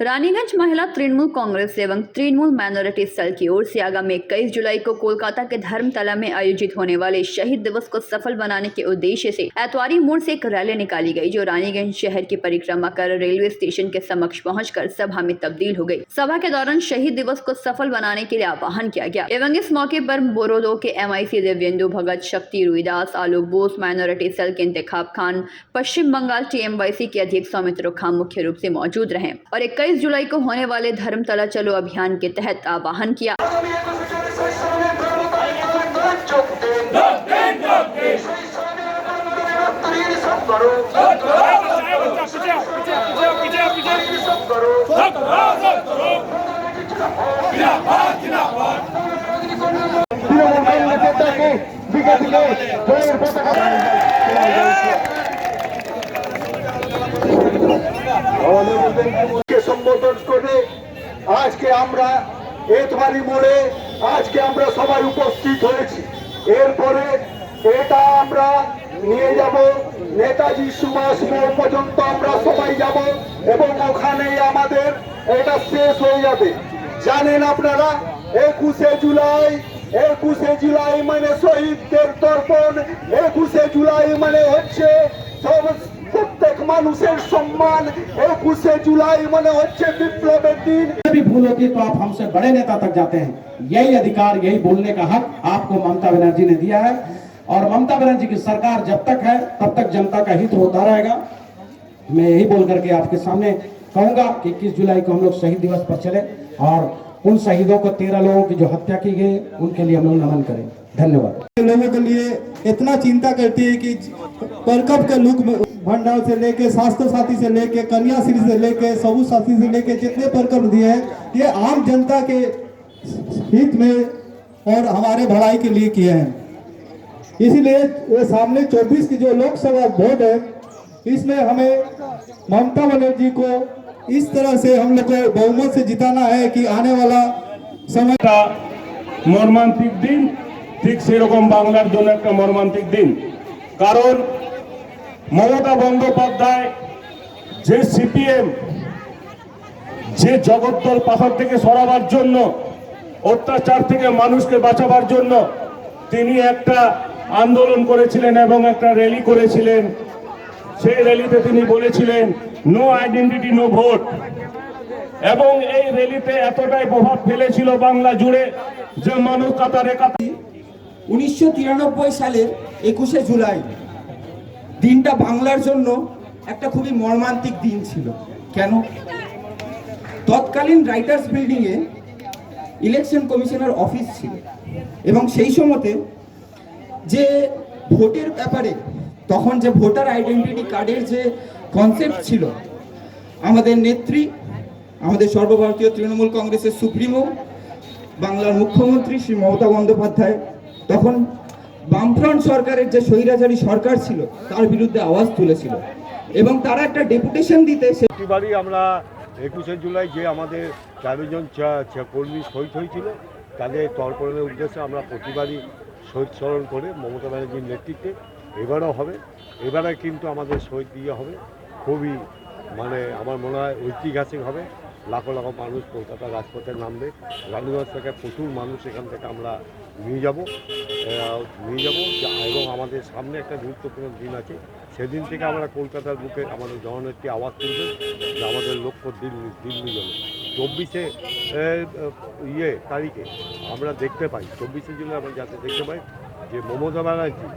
रानीगंज महिला तृणमूल कांग्रेस एवं Trinamool minority cell की ओर से आगामी 21 जुलाई को कोलकाता के धर्मतला में आयोजित होने वाले शहीद दिवस को सफल बनाने के उद्देश्य से एतवारी मोड़ से एक रैली निकाली गई, जो रानीगंज शहर की परिक्रमा कर रेलवे स्टेशन के समक्ष पहुंचकर सभा में तब्दील हो गई। सभा के दौरान शहीद दिवस को सफल बनाने के लिए आह्वान किया गया एवं इस मौके पर बोरोलो के MIC देवेंदु भगत, शक्ति रुईदास, आलोक बोस, माइनॉरिटी सेल के इंतखाब खान, पश्चिम बंगाल TMYC के अध्यक्ष सौमित्र खान मुख्य रूप से मौजूद रहे और 21 जुलाई को होने वाले धर्मतला चलो अभियान के तहत आह्वान किया। সম্বোধন করে আজকে আমরা এতবারি মোড়ে আজকে আমরা সবাই উপস্থিত হয়েছি। এরপরে এটা আমরা নিয়ে যাব নেতাজি সুভাষ মোড় পর্যন্ত, আমরা সবাই যাব এবং ওখানেই আমাদের এটা শেষ হয়ে যাবে। জানেন আপনারা 21শে জুলাই মানে শহীদদের তর্পণ, 21শে জুলাই মানে হচ্ছে प्रत्येक মানুষের সম্মান, 21শে জুলাই মানে হচ্ছে বিপ্লবের दिन। भी भूल होती है तो आप हमसे बड़े नेता तक जाते हैं। यही अधिकार, यही बोलने का हक आपको ममता बनर्जी ने दिया है और ममता बनर्जी की सरकार जब तक है तब तक जनता का हित होता रहेगा। मैं यही बोल करके आपके सामने कहूंगा कि 21 जुलाई को हम लोग शहीद दिवस पर चले और उन शहीदों को 13 लोगों की जो हत्या की गई उनके लिए हम लोग नमन करें। धन्यवाद। लोगों के लिए इतना चिंता करती है कि परकब के लुक भंडार से लेके स्वास्थ्य साथी से लेके कन्याश्री से लेके सबूत साथी से लेके जितने परकब दिए हैं ये आम जनता के हित में और हमारे भलाई के लिए किए हैं। इसीलिए ये सामने 24 की जो लोकसभा वोट है इसमें हमें ममता बनर्जी को इस तरह से हम लोग को बहुमत से जिताना है कि आने वाला समय का मर्मांतिक दिन ঠিক সেরকম বাংলার জন্য একটা মর্মান্তিক দিন। কারণ মমতা বন্দ্যোপাধ্যায় যে CPM যে জগদ্দল পাথর থেকে সরাবার জন্য, অত্যাচার থেকে মানুষকে বাঁচাবার জন্য তিনি একটা আন্দোলন করেছিলেন এবং একটা র্যালি করেছিলেন। সেই র্যালিতে তিনি বলেছিলেন নো আইডেন্টিটি নো ভোট, এবং এই র্যালিতে এতটাই প্রভাব ফেলেছিল বাংলা জুড়ে যে মানুষ কাতারে কাতারে 1993 সালের 21শে জুলাই দিনটা বাংলার জন্য একটা খুবই মর্মান্তিক দিন ছিল। কেন? তৎকালীন রাইটার্স বিল্ডিংয়ে ইলেকশন কমিশনের অফিস ছিল এবং সেই সময়তে যে ভোটের ব্যাপারে তখন যে ভোটার আইডেন্টিটি কার্ডের যে কনসেপ্ট ছিল, আমাদের নেত্রী, আমাদের সর্বভারতীয় তৃণমূল কংগ্রেসের সুপ্রিমো, বাংলার মুখ্যমন্ত্রী শ্রী মমতা বন্দ্যোপাধ্যায় তখন বামফ্রন্ট সরকারের যে স্বৈরাচারী সরকার ছিল তার বিরুদ্ধে আওয়াজ তুলেছিল এবং তারা একটা ডেপুটেশন দিতে প্রতিবারই আমরা 21শে জুলাই যে আমাদের 13 জন কর্মী শহীদ হয়েছিল তাদের তর্পণের উদ্দেশ্যে আমরা প্রতিবারই শহীদ স্মরণ করে মমতা ব্যানার্জির নেতৃত্বে এবারও হবে। এবারে কিন্তু আমাদের শহীদ দিয়ে হবে, খুবই মানে আমার মনে হয় ঐতিহাসিক হবে। লাখো লাখো মানুষ কলকাতা রাজপথে নামবে, রানীগঞ্জ থেকে প্রচুর মানুষ এখান থেকে আমরা নিয়ে যাব এবং আমাদের সামনে একটা গুরুত্বপূর্ণ দিন আছে। সেদিন থেকে আমরা কলকাতার বুকে আমাদের জননেত্রী আওয়াজ তুলবেন যে আমাদের লক্ষ্য দিল্লি জন্য। 24শে তারিখে আমরা দেখতে পাই, 24শে জুলাই আমরা যাতে দেখতে পাই যে মমতা ব্যানার্জি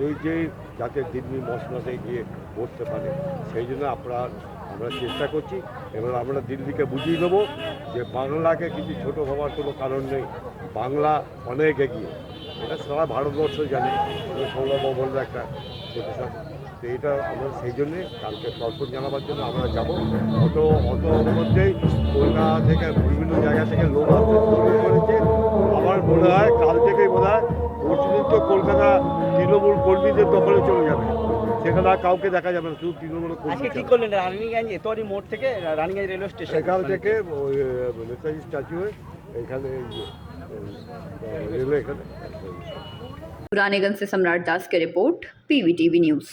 এই যে যাতে দিল্লি মসনদে গিয়ে বসতে পারে, সেই জন্য আমরা চেষ্টা করছি। এবার আমরা দিল্লিকে বুঝিয়ে দেবো যে বাংলাকে কিছু ছোটো ভাবার কোনো কারণ নেই, বাংলা অনেক এগিয়ে। এটা সারা ভারতবর্ষ জানে, সৌরভ বলবে একটা প্রতিষ্ঠান। তো এটা আমরা সেই জন্যে কালকে তর্পণ জানাবার জন্য আমরা যাবো। অত মধ্যেই কলকাতা থেকে বিভিন্ন জায়গা থেকে লোক আসতে শুরু করেছে। আমার মনে হয় কাল থেকেই বোধ হয় পরশুদিন তো কলকাতা তৃণমূল কর্মীদের দখলে চলে যাবে, সেখানে আর কাউকে দেখা যাবে না, শুধু তৃণমূল কর্মী। কি করলেন রানীগঞ্জ এতোয়ারি মোড় থেকে রানীগঞ্জ রেলওয়ে স্টেশন, সেখান থেকে নেতাজি স্ট্যাচু হয়ে এখানে রেলওয়ে এখানে। रानीगंज से सम्राट दास की रिपोर्ट, PVTV न्यूज़।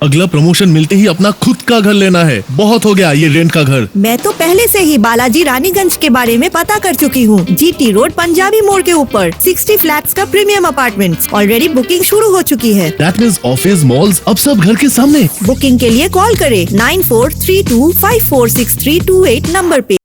अगला प्रमोशन मिलते ही अपना खुद का घर लेना है। बहुत हो गया ये रेंट का घर। मैं तो पहले से ही बालाजी रानीगंज के बारे में पता कर चुकी हूँ। GT रोड पंजाबी मोड़ के ऊपर 60 फ्लैट्स का प्रीमियम अपार्टमेंट्स ऑलरेडी बुकिंग शुरू हो चुकी है। दैट मींस ऑफिस मॉल्स अब सब घर के सामने। बुकिंग के लिए कॉल करें 9432546328 नंबर पे।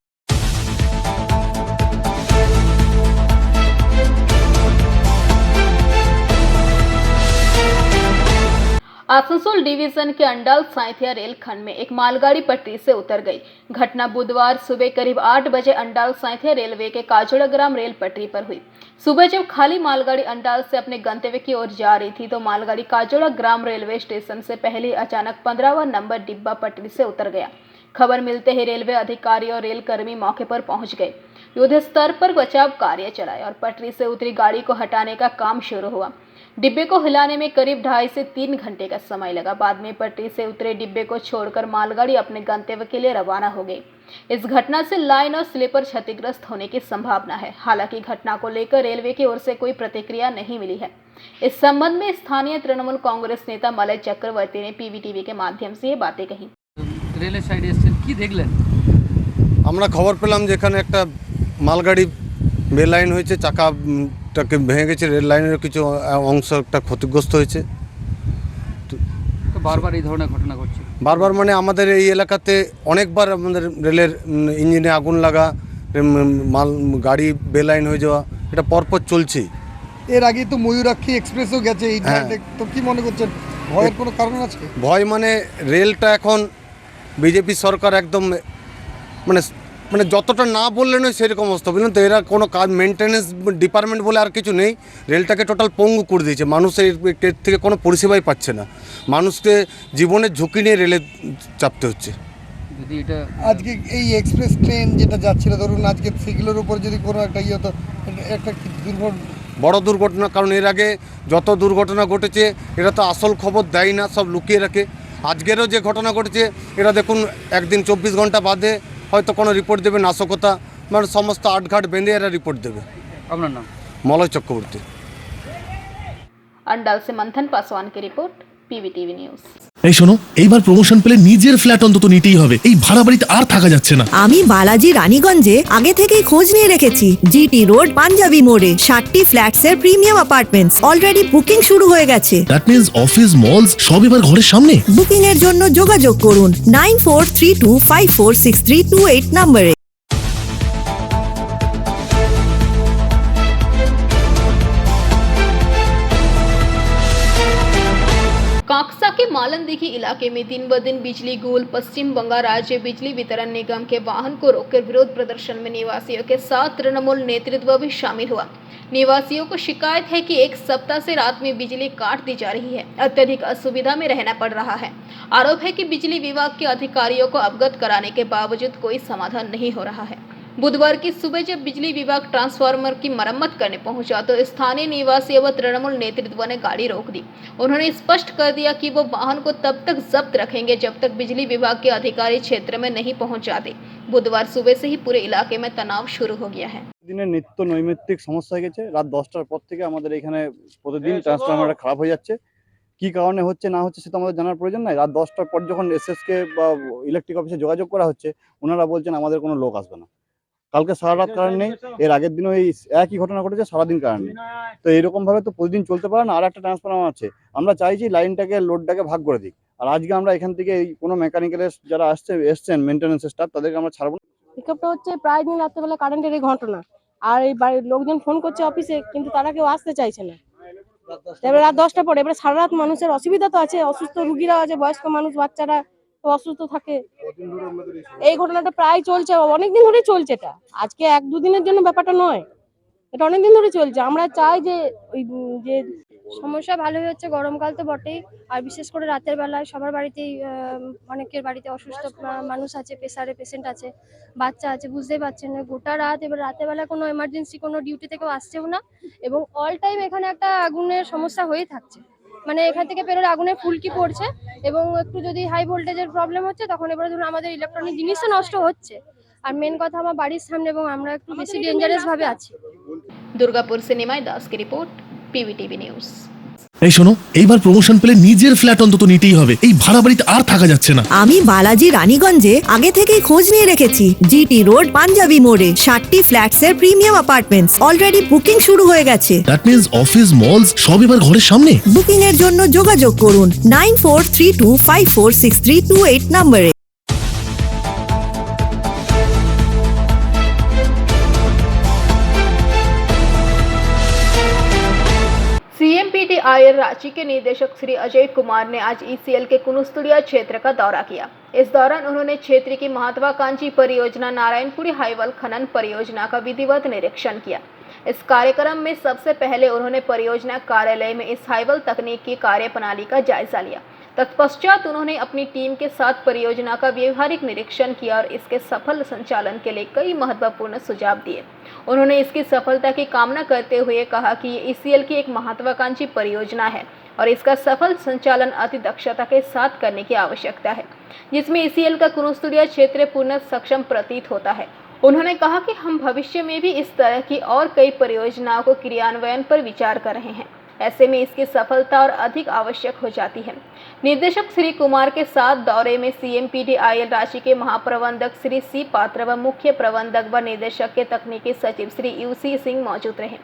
आसनसोल डिवीजन के अंडाल साइथिया रेलखंड में एक मालगाड़ी पटरी से उतर गई। घटना बुधवार सुबह करीब 8 बजे अंडाल साइथिया रेलवे के काजोड़ाग्राम रेल पटरी पर हुई। सुबह जब खाली मालगाड़ी अंडाल से अपने गंतव्य की ओर जा रही थी तो मालगाड़ी काजोड़ाग्राम रेलवे स्टेशन से पहले ही अचानक 15वां नंबर डिब्बा पटरी से उतर गया। खबर मिलते ही रेलवे अधिकारी और रेल कर्मी मौके पर पहुंच गए। युद्ध स्तर पर बचाव कार्य चलाए और पटरी से उतरी गाड़ी को हटाने का काम शुरू हुआ। डिब्बे को हिलाने में करीब 2.5 से 3 घंटे का समय लगा। बाद में पटरी से उतरे डिब्बे को छोड़कर मालगाड़ी अपने गंतव्य के लिए रवाना हो गई। इस घटना से लाइन और स्लीपर क्षतिग्रस्त होने की संभावना है। हालांकि घटना को लेकर रेलवे की ओर से कोई प्रतिक्रिया नहीं मिली है। इस संबंध में स्थानीय तृणमूल कांग्रेस नेता मलय चक्रवर्ती ने PVTV के माध्यम से ये बातें कही। रेल साइड এসেছেন কি দেখলেন? আমরা খবর পেলাম যে এখানে একটা মালগাড়ি বেলাইন হয়েছে, চাকাটাকে ভেঙে গেছে, রেল লাইনের কিছু অংশ একটা ক্ষতিগ্রস্ত হয়েছে। তো বারবার এই ধরনের ঘটনা ঘটছে। বারবার মানে আমাদের এই এলাকাতে অনেকবার আমাদের রেলের ইঞ্জিনে আগুন লাগা, মাল গাড়ি বেলাইন হয়ে যাওয়া, এটা পরপর চলছেই। এর আগে তো ময়ূরাক্ষী এক্সপ্রেসও গেছে এই ট্রেনে, তো কি মনে করছেন ভয়ের কোনো কারণ আছে? ভয় মানে রেলটা এখন বিজেপি সরকার একদম মানে যতটা না বললে নয় সেরকম অবস্থা, বুঝলেন তো। এরা কোনো কাজ মেনটেন্যান্স ডিপার্টমেন্ট বলে আর কিছু নেই, রেলটাকে টোটাল পঙ্গু করে দিয়েছে। মানুষের এর থেকে কোনো পরিষেবাই পাচ্ছে না, মানুষকে জীবনের ঝুঁকি নিয়ে রেলে চাপতে হচ্ছে। যদি এটা আজকে এই এক্সপ্রেস ট্রেন যেটা যাচ্ছিল, ধরুন আজকে সেগুলোর উপর যদি কোনো একটা ইয়ে হতো, একটা বড় দুর্ঘটনা। কারণ এর আগে যত দুর্ঘটনা ঘটেছে এরা তো আসল খবর দেয় না, সব লুকিয়ে রাখে। আজকেরও যে ঘটনা ঘটেছে এরা দেখুন একদিন 24 ঘন্টা বাদে হয়তো কোনো রিপোর্ট দেবে, নাশকতা মানে সমস্ত আটঘাট বেঁধে এরা রিপোর্ট দেবে। আপনার নাম? মলয় চক্রবর্তী। अंडाल से मंथन पासवान की रिपोर्ट, PVTV न्यूज। এই শোনো, এইবার প্রমোশন পেলে নিজের ফ্ল্যাট অন্তত নিতেই হবে। এই ভাড়া বাড়িতে আর থাকা যাচ্ছে না। আমি বালাজি রানীগঞ্জে আগে থেকেই খোঁজ নিয়ে রেখেছি। GT রোড পাঞ্জাবি মোড়ে 60 ফ্ল্যাটস এর প্রিমিয়াম অ্যাপার্টমেন্টস অলরেডি বুকিং শুরু হয়ে গেছে। দ্যাট মিন্স অফিস মলস সব এবার ঘরের সামনে। বুকিং এর জন্য যোগাযোগ করুন 9432546328 নম্বরে। कांकसा के मालनदिघी इलाके में दिन ब दिन बिजली गुल। पश्चिम बंगाल राज्य बिजली वितरण निगम के वाहन को रोककर विरोध प्रदर्शन में निवासियों के साथ तृणमूल नेतृत्व भी शामिल हुआ। निवासियों को शिकायत है कि एक सप्ताह से रात में बिजली काट दी जा रही है। अत्यधिक असुविधा में रहना पड़ रहा है। आरोप है कि बिजली विभाग के अधिकारियों को अवगत कराने के बावजूद कोई समाधान नहीं हो रहा है। बुधवार की सुबह जब बिजली विभाग ट्रांसफार्मर की मरम्मत करने पहुंचा तो स्थानीय निवासी व तृणमूल नेतृत्व ने गाड़ी रोक दी। उन्होंने स्पष्ट कर दिया कि वो वाहन को तब तक जब्त रखेंगे जब तक बिजली विभाग के अधिकारी क्षेत्र में नहीं पहुंच जाते। बुधवार सुबह से ही पूरे इलाके में तनाव शुरू हो गया है। দিনের নিত্য নৈমিত্তিক সমস্যা হয়ে গেছে। রাত 10টার পর থেকে আমাদের এখানে প্রতিদিন ট্রান্সফরমারটা খারাপ হয়ে যাচ্ছে। কি কারণে হচ্ছে না হচ্ছে সেটা আমাদের জানার প্রয়োজন নাই। রাত 10টার পর যখন এসএসকে বা ইলেকট্রিক অফিসে যোগাযোগ করা হচ্ছে, ওনারা বলছেন আমাদের কোনো লোক আসবে না। কালকে সারা রাত কারেন্ট নেই, এর আগের দিনও এই একই ঘটনা ঘটেছে, সারাদিন কারেন্ট নেই। তো এইরকম ভাবে তো প্রতিদিন চলতে পারে না। আর একটা ট্রান্সফরমার আছে, আমরা চাইছি লাইনটাকে লোডটাকে ভাগ করে দিই। আর আজকে আমরা এখান থেকে এই কোনো মেকানিক্যালের যারা এসছেন মেনটেন্যান্স স্টাফ, তাদেরকে আমরা ছাড়বো না। পিকআপটা হচ্ছে প্রায় দিন রাত্রেবেলা কারেন্টের এই ঘটনা। আর এই বাড়ির লোকজন ফোন করছে অফিসে, কিন্তু তারা কেউ আসতে চাইছে না। এবার রাত 10টা পরে, এবার সারা রাত মানুষের অসুবিধা তো আছে, অসুস্থ রুগীরা আছে, বয়স্ক মানুষ, বাচ্চারা অসুস্থ থাকে। এই ঘটনাটা প্রায় চলছে, অনেকদিন ধরে চলছে। এটা আজকে 1-2 দিনের জন্য ব্যাপারটা নয়, এটা অনেকদিন ধরে চলছে। আমরা চাই যে যে সমস্যা ভালোই হচ্ছে, গরমকাল তো বটেই, আর বিশেষ করে রাতের বেলায় সবার বাড়িতেই অনেকের বাড়িতে অসুস্থ মানুষ আছে, প্রেসারে পেশেন্ট আছে, বাচ্চা আছে, বুঝতেই পারছেন না গোটা রাত। এবার রাতের বেলা কোনো এমার্জেন্সি কোনো ডিউটি থেকেও আসছেও না, এবং অল টাইম এখানে একটা আগুনের সমস্যা হয়ে থাকছে। মানে এখান থেকে বেরোলে আগুনের ফুলকি পড়ছে, এবং একটু যদি হাই ভোল্টেজের প্রবলেম হচ্ছে তখন এবারে ধরুন আমাদের ইলেকট্রনিক জিনিসও নষ্ট হচ্ছে। আর মেন কথা আমার বাড়ির সামনে, এবং আমরা একটু বেশি ডেঞ্জারাস ভাবে আছি। दुर्गापुर से निमाई दास की रिपोर्ट, PVTV न्यूज। এই শোনো, এইবার প্রমোশন পেলে নিজের ফ্ল্যাট অন্তত নিতেই হবে। এই ভাড়া বাড়িতে আর থাকা যাচ্ছে না। আমি বালাজি রানীগঞ্জে আগে থেকেই খোঁজ নিয়ে রেখেছি। জিটি রোড পাঞ্জাবি মোড়ে 60টি ফ্ল্যাটসের প্রিমিয়াম অ্যাপার্টমেন্টস অলরেডি বুকিং শুরু হয়ে গেছে। দ্যাট মিন্স অফিস মলস সব এবার ঘরের সামনে। বুকিং এর জন্য যোগাযোগ করুন 9432546328 নম্বরে। सीएमपीटीआईएल रांची के निदेशक श्री अजय कुमार ने आज ईसीएल के कुनुस्तुड़िया क्षेत्र का दौरा किया। इस दौरान उन्होंने क्षेत्र की महत्वाकांक्षी परियोजना नारायणपुरी हाईवल खनन परियोजना का विधिवत निरीक्षण किया। इस कार्यक्रम में सबसे पहले उन्होंने परियोजना कार्यालय में इस हाईवल तकनीक की कार्यप्रणाली का जायजा लिया। तत्पश्चात उन्होंने अपनी टीम के साथ परियोजना का व्यवहारिक निरीक्षण किया और इसके सफल संचालन के लिए कई महत्वपूर्ण सुझाव दिए। उन्होंने इसकी सफलता की कामना करते हुए कहा कि ये ईसीएल की एक महत्वाकांक्षी परियोजना है और इसका सफल संचालन अति दक्षता के साथ करने की आवश्यकता है, जिसमें ईसीएल का कुनुस्तुड़िया क्षेत्र पूर्ण सक्षम प्रतीत होता है। उन्होंने कहा कि हम भविष्य में भी इस तरह की और कई परियोजनाओं को क्रियान्वयन पर विचार कर रहे हैं। ऐसे में इसकी सफलता और अधिक आवश्यक हो जाती है। निदेशक श्री कुमार के साथ दौरे में सीएमपीटीआईएल रांची के महाप्रबंधक श्री सी पात्र व मुख्य प्रबंधक व निदेशक के तकनीकी सचिव श्री यूसी सिंह मौजूद रहे।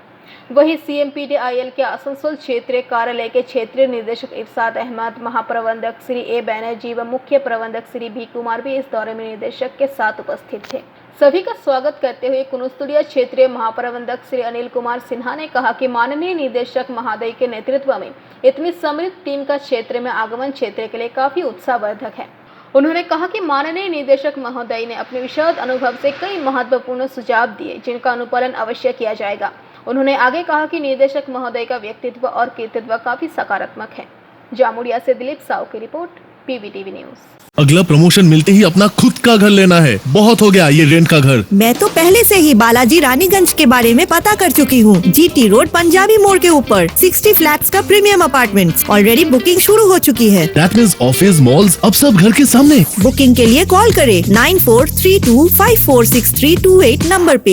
वहीं सीएमपीटीआईएल के आसनसोल क्षेत्रीय कार्यालय के क्षेत्रीय निदेशक इरशाद अहमद, महाप्रबंधक श्री ए बैनर्जी व मुख्य प्रबंधक श्री भी कुमार भी इस दौरे में निदेशक के साथ उपस्थित थे। सभी का स्वागत करते हुए कुनुस्तुड़िया क्षेत्रीय महाप्रबंधक श्री अनिल कुमार सिन्हा ने कहा कि माननीय निदेशक महोदय के नेतृत्व में इतनी समृद्ध टीम का क्षेत्र में आगमन क्षेत्र के लिए काफी उत्साहवर्धक है। उन्होंने कहा कि माननीय निदेशक महोदय ने अपने विशद अनुभव से कई महत्वपूर्ण सुझाव दिए, जिनका अनुपालन अवश्य किया जाएगा। उन्होंने आगे कहा कि निदेशक महोदय का व्यक्तित्व और कृतित्व काफी सकारात्मक है। जामुड़िया से दिलीप साव की रिपोर्ट, पीवीटीवी न्यूज। अगला प्रमोशन मिलते ही अपना खुद का घर लेना है। बहुत हो गया ये रेंट का घर। मैं तो पहले से ही बालाजी रानीगंज के बारे में पता कर चुकी हूँ। जीटी रोड पंजाबी मोड़ के ऊपर 60 फ्लैट्स का प्रीमियम अपार्टमेंट्स ऑलरेडी बुकिंग शुरू हो चुकी है। दैट मींस ऑफिस मॉल्स अब सब घर के सामने। बुकिंग के लिए कॉल करें 9432546328 नंबर पे।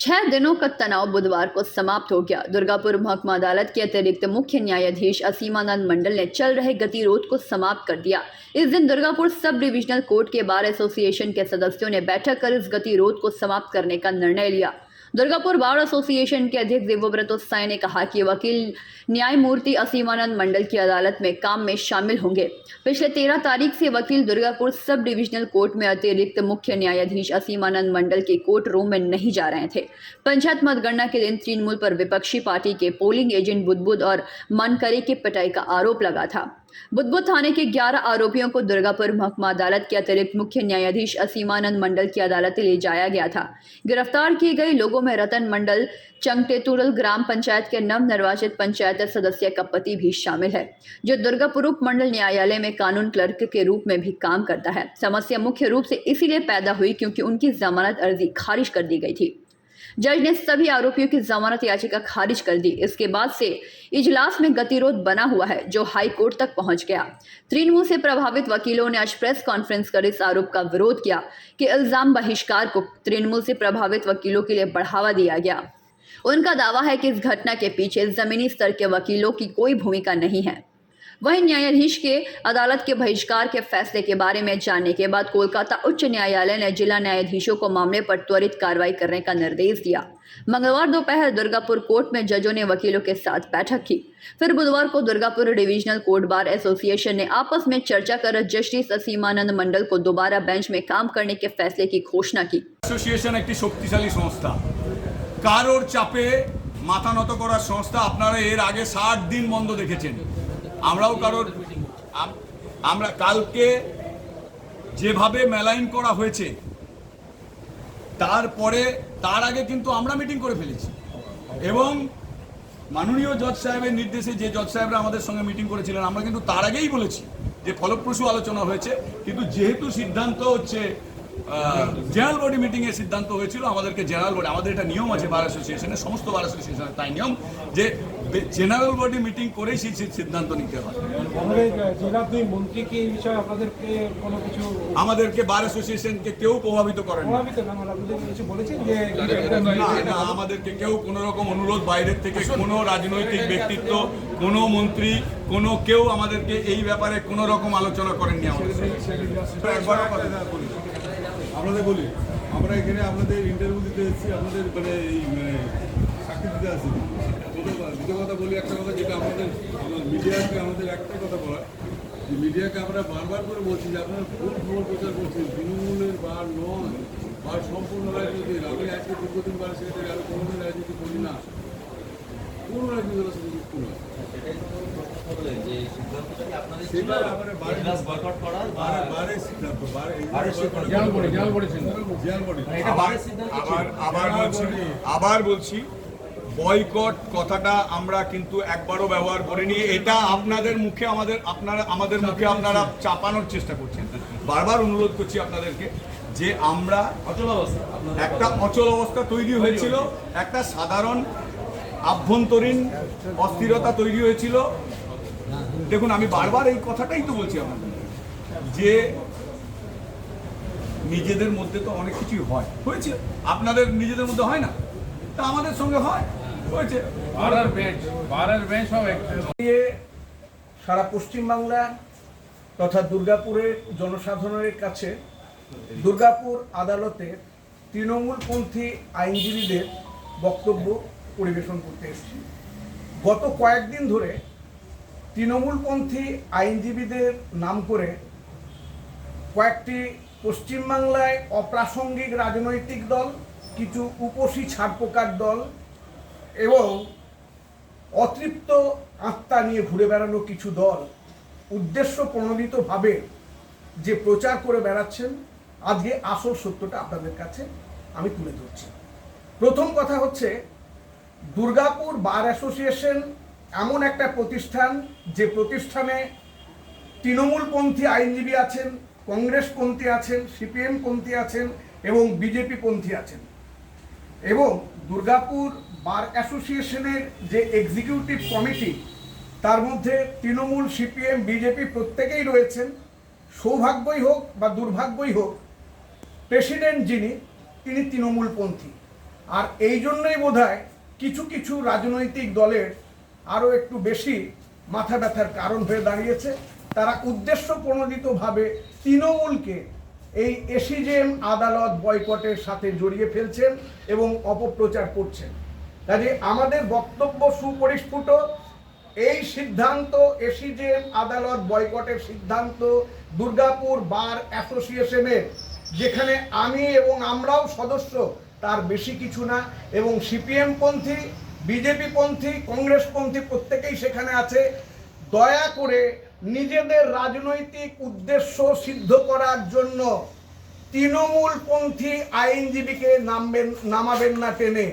6 दिनों का तनाव बुधवार को समाप्त हो गया। दुर्गापुर महकमा अदालत के अतिरिक्त मुख्य न्यायाधीश असीमानंद मंडल ने चल रहे गतिरोध को समाप्त कर दिया। इस दिन दुर्गापुर सब डिविजनल कोर्ट के बार एसोसिएशन के सदस्यों ने बैठक कर इस गतिरोध को समाप्त करने का निर्णय लिया। दुर्गापुर बार एसोसिएशन के अध्यक्ष देवव्रत साई ने कहा कि वकील न्यायमूर्ति असीमानंद मंडल की अदालत में काम में शामिल होंगे। पिछले 13 तारीख से वकील दुर्गापुर सब डिविजनल कोर्ट में अतिरिक्त मुख्य न्यायाधीश असीमानंद मंडल के कोर्ट रूम में नहीं जा रहे थे। पंचायत मतगणना के दिन तृणमूल पर विपक्षी पार्टी के पोलिंग एजेंट बुदबुद और मनकरी की पिटाई का आरोप लगा था। बुदबुद थाने के 11 आरोपियों को दुर्गापुर महकमा अदालत के अतिरिक्त मुख्य न्यायाधीश असीमानंद मंडल की अदालत ले जाया गया था। गिरफ्तार किए गए लोगों में रतन मंडल चंगटेतुरल ग्राम पंचायत के नवनिर्वाचित पंचायत सदस्य का पति भी शामिल है, जो दुर्गापुर उप मंडल न्यायालय में कानून क्लर्क के रूप में भी काम करता है। समस्या मुख्य रूप से इसीलिए पैदा हुई क्योंकि उनकी जमानत अर्जी खारिज कर दी गई थी। जज ने सभी आरोपियों की जमानत याचिका खारिज कर दी। इसके बाद से इजलास में गतिरोध बना हुआ है, जो हाई कोर्ट तक पहुंच गया। तृणमूल से प्रभावित वकीलों ने आज प्रेस कॉन्फ्रेंस कर इस आरोप का विरोध किया कि इल्जाम बहिष्कार को तृणमूल से प्रभावित वकीलों के लिए बढ़ावा दिया गया। उनका दावा है कि इस घटना के पीछे जमीनी स्तर के वकीलों की कोई भूमिका नहीं है। वहीं न्यायाधीश के अदालत के बहिष्कार के फैसले के बारे में जानने के बाद कोलकाता उच्च न्यायालय ने जिला न्यायाधीशों को मामले पर त्वरित कार्रवाई करने का निर्देश दिया। मंगलवार दोपहर दुर्गापुर कोर्ट में जजों ने वकीलों के साथ बैठक की। फिर बुधवार को Durgapur divisional court bar association ने आपस में चर्चा कर जस्टिस असीमानंद मंडल को दोबारा बेंच में काम करने के फैसले की घोषणा की। एसोसिएशन एक शक्तिशाली संस्था, कारोर चापे माथा নত করার সংস্থা। আপনারা এর আগে 60 দিন বন্ধ দেখেছেন। আমরাও আমরা কালকে যেভাবে মেলাইন করা হয়েছে তার আগে কিন্তু আমরা মিটিং করে ফেলেছি এবং মাননীয় জজ সাহেবের নির্দেশে যে জজ সাহেবরা আমাদের সঙ্গে মিটিং করেছিলেন আমরা কিন্তু তার আগেই বলেছি যে ফলপ্রসূ আলোচনা হয়েছে, কিন্তু যেহেতু সিদ্ধান্ত হচ্ছে জেনারেল বডি মিটিং এর সিদ্ধান্ত হয়েছিল আমাদেরকে জেনারেল বডি, আমাদের এটা নিয়ম আছে বার অ্যাসোসিয়েশনের, সমস্ত বার অ্যাসোসিয়েশনের তাই নিয়ম যে জেনারেল বডি মিটিং করেই সেই সিদ্ধান্ত নিতে হয়। আমাদেরকে বার অ্যাসোসিয়েশনকে কেউ প্রভাবিত করেন না, আমাদেরকে কেউ কোনো রকম অনুরোধ বাইরের থেকে কোনো রাজনৈতিক ব্যক্তিত্ব, কোনো মন্ত্রী, কোনো কেউ আমাদেরকে এই ব্যাপারে কোনো রকম আলোচনা করেননি। আপনাদের বলি, আমরা এখানে আপনাদের ইন্টারভিউ দিতে এসেছি, আপনাদের চাকরি দিতে আসি। দ্বিতীয় কথা বলি, একটা কথা যেটা আমাদের মিডিয়াকে আমাদের একটা কথা বলা, যে মিডিয়াকে আমরা বারবার করে বলছি যে আপনারা ভুল খবর প্রচার করছেন, তৃণমূলের বার নয়, বার সম্পূর্ণ রাজনীতি। আমি আজকে দীর্ঘদিন বার সেক্রেটারি, আমি কোনোদিন রাজনীতি করি না, কোনো রাজনীতির সাথে যুক্ত নয়। আবার বলছি, বয়কট কথাটা আমরা কিন্তু একবারও ব্যবহার করিনি। এটা আপনাদের মুখে আমাদের মুখে আপনারা চাপানোর চেষ্টা করছেন। বারবার অনুরোধ করছি আপনাদেরকে যে আমরা একটা অচল অবস্থা তৈরি হয়েছিল, একটা সাধারণ আভ্যন্তরীণ অস্থিরতা তৈরি হয়েছিল। দেখুন, আমি বারবার এই কথাটাই তো বলছি আপনাদের, যে নিজেদের মধ্যে তো অনেক কিছুই হয়েছে, আপনাদের নিজেদের মধ্যে হয় না, তা আমাদের সঙ্গে হয়েছে। সারা পশ্চিমবাংলা তথা দুর্গাপুরের জনসাধারণের কাছে দুর্গাপুর আদালতে তৃণমূলপন্থী আইনজীবীদের বক্তব্য পরিবেশন করতে এসেছি। গত কয়েকদিন ধরে তৃণমূলপন্থী আইনজীবীদের নাম করে কয়েকটি পশ্চিমবাংলায় অপ্রাসঙ্গিক রাজনৈতিক দল, কিছু উপসী ছারপোকার দল এবং অতৃপ্ত আত্মা নিয়ে ঘুরে বেড়ানো কিছু দল উদ্দেশ্য প্রণোদিতভাবে যে প্রচার করে বেড়াচ্ছেন, আজকে আসল সত্যটা আপনাদের কাছে আমি তুলে ধরছি। প্রথম কথা হচ্ছে, দুর্গাপুর বার অ্যাসোসিয়েশন এমন একটা প্রতিষ্ঠান যে প্রতিষ্ঠানে তৃণমূলপন্থী আইনজীবী আছেন, কংগ্রেসপন্থী আছেন, সিপিএমপন্থী আছেন এবং বিজেপিপন্থী আছেন। এবং দুর্গাপুর বার অ্যাসোসিয়েশনের যে এক্সিকিউটিভ কমিটি, তার মধ্যে তৃণমূল, সিপিএম, বিজেপি প্রত্যেকেই রয়েছেন। সৌভাগ্যই হোক বা দুর্ভাগ্যই হোক, প্রেসিডেন্ট যিনি, তিনি তৃণমূলপন্থী। আর এই জন্যই বোধহয় কিছু কিছু রাজনৈতিক দলের আরও একটু বেশি মাথা ব্যথার কারণ হয়ে দাঁড়িয়েছে। তারা উদ্দেশ্য প্রণোদিতভাবে তৃণমূলকে এই এসিজেএম আদালত বয়কটের সাথে জড়িয়ে ফেলছেন এবং অপপ্রচার করছেন। কাজে আমাদের বক্তব্য সুপরিস্ফুট, এই সিদ্ধান্ত, এসিজেএম আদালত বয়কটের সিদ্ধান্ত দুর্গাপুর বার অ্যাসোসিয়েশনের, যেখানে আমি এবং আমরাও সদস্য, তার বেশি কিছু না। এবং সিপিএমপন্থী, বিজেপিপন্থী, কংগ্রেসপন্থী প্রত্যেকেই সেখানে আছে। দয়া করে নিজেদের রাজনৈতিক উদ্দেশ্য সিদ্ধ করার জন্য তৃণমূলপন্থী আইনজীবীকে নামাবেন না টেনে,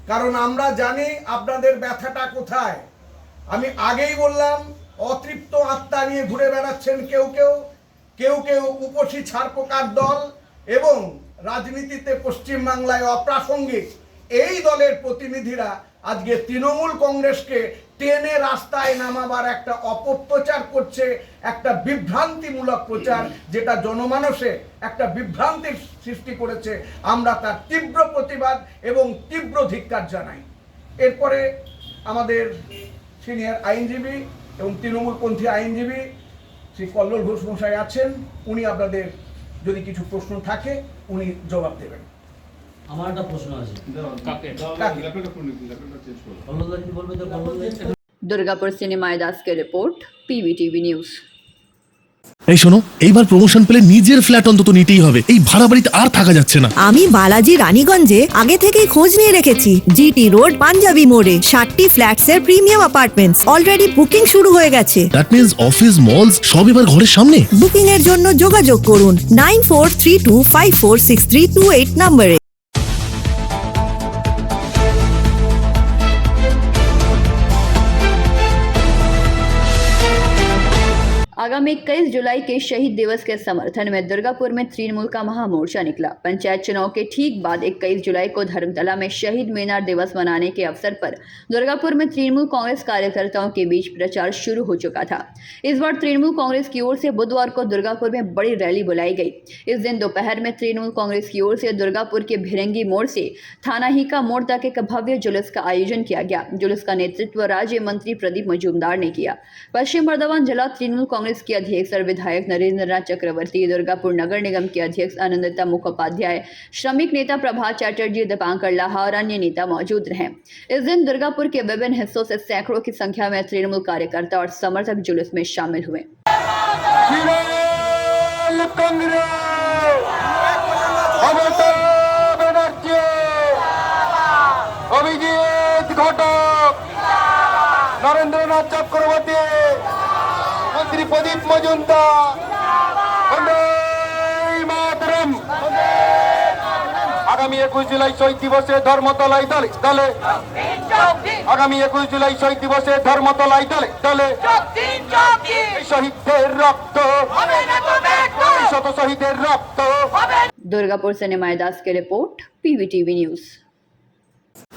কারণ আমরা জানি আপনাদের ব্যথাটা কোথায়। আমি আগেই বললাম, অতৃপ্ত আত্মা নিয়ে ঘুরে বেড়াচ্ছেন কেউ কেউ উপসী ছারপোকার দল এবং রাজনীতিতে পশ্চিমবাংলায় অপ্রাসঙ্গিক এই দলের প্রতিনিধিরা আজকে তৃণমূল কংগ্রেসকে টেনে রাস্তায় নামাবার একটা অপপ্রচার করছে, একটা বিভ্রান্তিমূলক প্রচার, যেটা জনমানসে একটা বিভ্রান্তির সৃষ্টি করেছে। আমরা তার তীব্র প্রতিবাদ এবং তীব্র ধিক্কার জানাই। এরপরে আমাদের সিনিয়র আইনজীবী এবং তৃণমূলপন্থী আইনজীবী শ্রী কল্লোল ঘোষ মশাই আছেন। উনি আপনাদের যদি কিছু প্রশ্ন থাকে উনি জবাব দেবেন। আমার একটা প্রশ্ন আছে। दुर्गापुर से निमाय दास की रिपोर्ट, PVTV न्यूज। এই শোনো, এইবার প্রমোশন পেলে নিজের ফ্ল্যাট অন্তত নিতেই হবে। এই ভাড়া বাড়িতে আর থাকা যাচ্ছে না। আমি বালাজি রানীগঞ্জে আগে থেকেই খোঁজ নিয়ে রেখেছি। জিটি রোড পাঞ্জাবি মোড়ে 60টি ফ্ল্যাটসের প্রিমিয়াম অ্যাপার্টমেন্টস অলরেডি বুকিং শুরু হয়ে গেছে। দ্যাট মিন্স অফিস, মলস সব এবার ঘরের সামনে। বুকিং এর জন্য যোগাযোগ করুন 9432546328 নম্বরে। आगामी में 21 जुलाई के शहीद दिवस के समर्थन में दुर्गापुर में तृणमूल का महामोर्चा निकला। पंचायत चुनाव के ठीक बाद 21 जुलाई को धर्मतला में शहीद मीनार दिवस मनाने के अवसर पर दुर्गापुर में तृणमूल कांग्रेस कार्यकर्ताओं के बीच प्रचार शुरू हो चुका था। इस बार तृणमूल कांग्रेस की ओर से बुधवार को दुर्गापुर में बड़ी रैली बुलाई गई। इस दिन दोपहर में तृणमूल कांग्रेस की ओर से दुर्गापुर के भिरंगी मोड़ से थाना हिका मोड़ तक एक भव्य जुलूस का आयोजन किया गया। जुलूस का नेतृत्व राज्य मंत्री प्रदीप मजूमदार ने किया। पश्चिम बर्धमान जिला तृणमूल कांग्रेस के अध्यक्ष और विधायक नरेंद्र नाथ चक्रवर्ती, दुर्गापुर नगर निगम के अध्यक्ष आनंदिता मुखोपाध्याय, श्रमिक नेता प्रभात चैटर्जी, दीपांकर लाहा और अन्य नेता मौजूद रहे। इस दिन दुर्गापुर के विभिन्न हिस्सों से सैकड़ों की संख्या में तृणमूल कार्यकर्ता और समर्थक जुलूस में शामिल हुए। नरेंद्र नाथ चक्रवर्ती, मंत्री प्रदीप मजूमदार, वंदे मातरम। आगामी 21 जुलाई शहीद दिवसे धर्मतलाয় दले दले आगामी 21 जुलाई शहीद दिवसे धर्मतलाয় दले दले शहीदদের রক্ত শত শহীদের রক্ত। दुर्गापुर से निमाय दास की रिपोर्ट, पीवीटीवी न्यूज।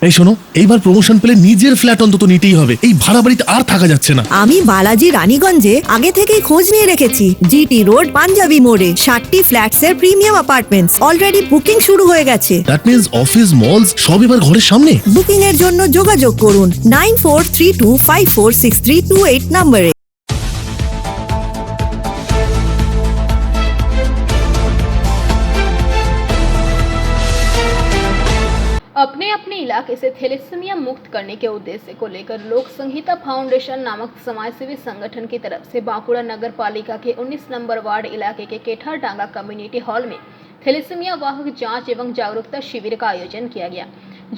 এই শোনো, এইবার প্রমোশন পেলে নিজের ফ্ল্যাট অন্তত নিতেই হবে। এই ভাড়া বাড়িতে আর থাকা যাচ্ছে না। আমি বালাজি রানীগঞ্জে আগে থেকেই খোঁজ নিয়ে রেখেছি। জিটি রোড পাঞ্জাবি মোড়ে 60টি ফ্ল্যাটসের প্রিমিয়াম অ্যাপার্টমেন্টস অলরেডি বুকিং শুরু হয়ে গেছে। দ্যাট মিন্স অফিস মলস সব এবার ঘরের সামনে। বুকিং এর জন্য যোগাযোগ করুন 9432546328 নম্বরে। अपने अपने इलाके से थैलेसीमिया मुक्त करने के उद्देश्य को लेकर लोक संहिता फाउंडेशन नामक समाजसेवी संगठन की तरफ से बांकुड़ा नगर पालिका के 19 नंबर वार्ड इलाके के केठारडांगा कम्युनिटी हॉल में थैलेसीमिया वाहक जांच एवं जागरूकता शिविर का आयोजन किया गया,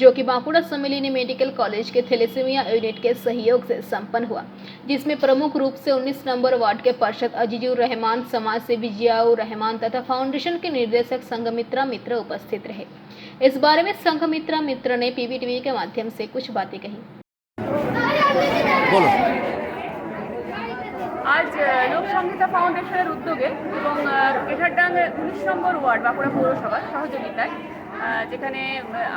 जो कि बांकुड़ा सम्मिलिनी मेडिकल कॉलेज के थैलेसीमिया यूनिट के सहयोग से संपन्न हुआ, जिसमें प्रमुख रूप से 19 नंबर वार्ड के पार्षद अजीजुर रहमान, समाज सेवी जियाउर रहमान तथा फाउंडेशन के निर्देशक संघमित्रा मित्र उपस्थित रहे। इस बारे में संघमित्रा मित्र ने पीवीटीवी के माध्यम से कुछ बातें कही। आज लोक संहिता फाउंडेशনের উদ্যোগে এবং কেঠারডাঙ্গা 19 নম্বর ওয়ার্ড বাঁকুড়া পৌরসভার সহযোগিতায় যেখানে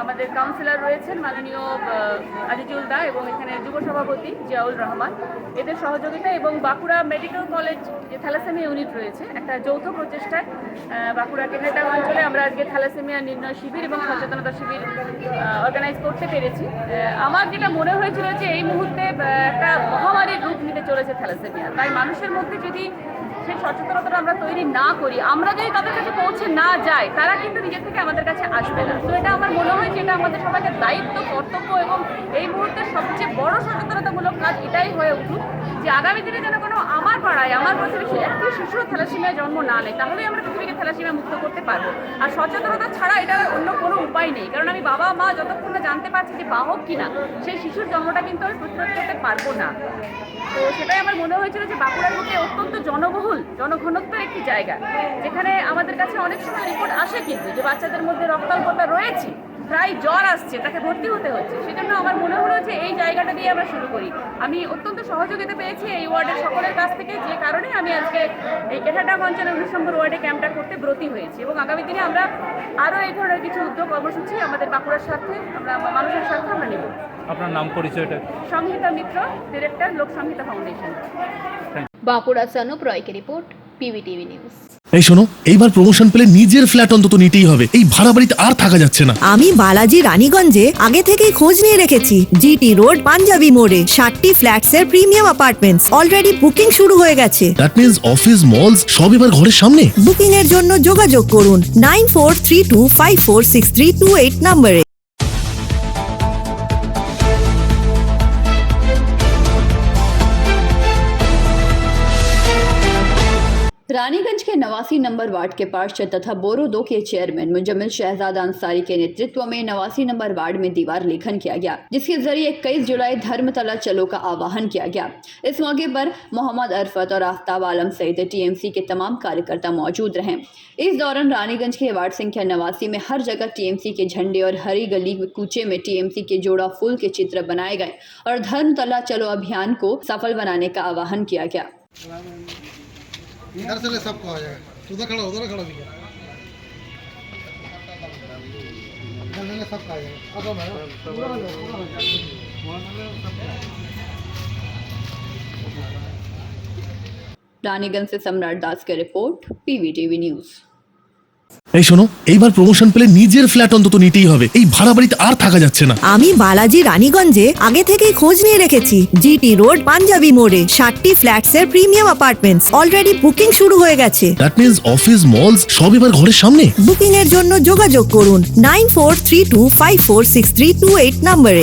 আমাদের কাউন্সিলর রয়েছেন মাননীয় আজিজুল দা এবং এখানে যুব সভাপতি জিয়াউল রহমান, এদের সহযোগিতা এবং বাঁকুড়া মেডিকেল কলেজ যে থ্যালাসেমিয়া ইউনিট রয়েছে একটা যৌথ প্রচেষ্টায় বাঁকুড়া কেঠারডাঙ্গা অঞ্চলে আমরা আজকে থ্যালাসেমিয়া নির্ণয় শিবির এবং সচেতনতা শিবির অর্গানাইজ করতে পেরেছি। আমার যেটা মনে হয়েছিল যে এই মুহূর্তে একটা মহামারীর রূপ নিতে চলেছে থ্যালাসেমিয়া, তাই মানুষের মধ্যে যদি সেই সচেতনতা আমরা তৈরি না করি, আমরা যদি তাদের কাছে পৌঁছে না যাই, তারা কিন্তু নিজের থেকে আমাদের কাছে আসবে না। তো এটা আমার মনে হয় যে এটা আমাদের সবাইকে দায়িত্ব, কর্তব্য এবং এই মুহূর্তে সবচেয়ে বড় সচেতনতামূলক কাজ এটাই হয়ে উঠুক যে আগামী দিনে যেন কোনো আমার পাড়ায়, আমার প্রতিবেশী একটি শিশুর থ্যালাসেমিয়া জন্ম না নেয়, তাহলেই আমরা পৃথিবীকে থ্যালাসেমিয়া মুক্ত করতে পারবো। আর সচেতনতা ছাড়া এটার অন্য কোনো উপায় নেই, কারণ আমি বাবা মা যতক্ষণ না জানতে পারছি যে বাহক কিনা, সেই শিশুর জন্মটা কিন্তু আমি প্রতিরোধ করতে পারবো না। তো সেটাই আমার মনে হয়েছিল যে বাঁকুড়ার মধ্যে অত্যন্ত জনবহুল, জনঘনত্বের একটি জায়গা, যেখানে আমাদের কাছে অনেক সময় রিপোর্ট আসে কিন্তু যে বাচ্চাদের মধ্যে রক্তাল্পতা রয়েছে, প্রায় জ্বর আসছে, তাকে ভর্তি হতে হচ্ছে। সেজন্য আমার মনে হলো যে এই জায়গাটা দিয়ে আমরা শুরু করি। আমি অত্যন্ত সহযোগিতা পেয়েছি এই ওয়ার্ডের সকলের কাছ থেকে, যে কারণে আমি আজকে এই কেঠারডাঙ্গা অঞ্চলের 19 নম্বর ওয়ার্ডে ক্যাম্পটা করতে ব্রতী হয়েছি এবং আগামী দিনে আমরা আরও এই ধরনের কিছু উদ্যোগ কর্মসূচি আমাদের বাঁকুড়ার স্বার্থে, আমরা মানুষের স্বার্থে আমরা নেব। আপনার নাম পরিচয়টা? সংহিতা মিত্র, ডিরেক্টর, লোক সংহিতা ফাউন্ডেশন। बांकुड़ा से अनुप रॉय की रिपोर्ट, पीवीटीवी न्यूज। এই শোনো, এইবার প্রমোশন পেলে নিজের ফ্ল্যাট অন্তত নিতেই হবে। এই ভাড়া বাড়িতে আর থাকা যাচ্ছে না। আমি বালাজি রানীগঞ্জে আগে থেকেই খোঁজ নিয়ে রেখেছি। জিটি রোড পাঞ্জাবি মোড়ে 60টি ফ্ল্যাটসের প্রিমিয়াম অ্যাপার্টমেন্টস অলরেডি বুকিং শুরু হয়ে গেছে। দ্যাট মিন্স অফিস মলস সব এবার ঘরের সামনে। বুকিং এর জন্য যোগাযোগ করুন 9432546328 নম্বরে। रानीगंज के 89 नंबर वार्ड के पार्षद तथा बोरो 2 के चेयरमैन मुजम्मिल शहजाद अंसारी के नेतृत्व में 89 नंबर वार्ड में दीवार लेखन किया गया, जिसके जरिए 21 जुलाई धर्मतला चलो का आह्वान किया गया। इस मौके पर मोहम्मद अरफत और आफ्ताब आलम सहित टीएमसी के तमाम कार्यकर्ता मौजूद रहे। इस दौरान रानीगंज के वार्ड संख्या 89 में हर जगह टीएमसी के झंडे और हरी गली कूचे में टीएमसी के जोड़ा फूल के चित्र बनाए गए और धर्मतला चलो अभियान को सफल बनाने का आह्वान किया गया। इधर से ले सबको आ जाएगा उधर खड़ा भैया इधर से ले सबको आ जाएगा रानीगंज से सम्राट दास की रिपोर्ट पीवीटीवी न्यूज। এই শোনো, এইবার প্রমোশন পেলে নিজের ফ্ল্যাট অন্তত নিতেই হবে। এই ভাড়া বাড়িতে আর থাকা যাচ্ছে না। আমি বালাজি রানীগঞ্জে আগে থেকেই খোঁজ নিয়ে রেখেছি। জিটি রোড পাঞ্জাবি মোড়ে 60টি ফ্ল্যাটসের প্রিমিয়াম অ্যাপার্টমেন্টস অলরেডি বুকিং শুরু হয়ে গেছে। দ্যাট মিন্স অফিস মলস সব এবার ঘরের সামনে। বুকিং এর জন্য যোগাযোগ করুন 9432546328 নম্বরে।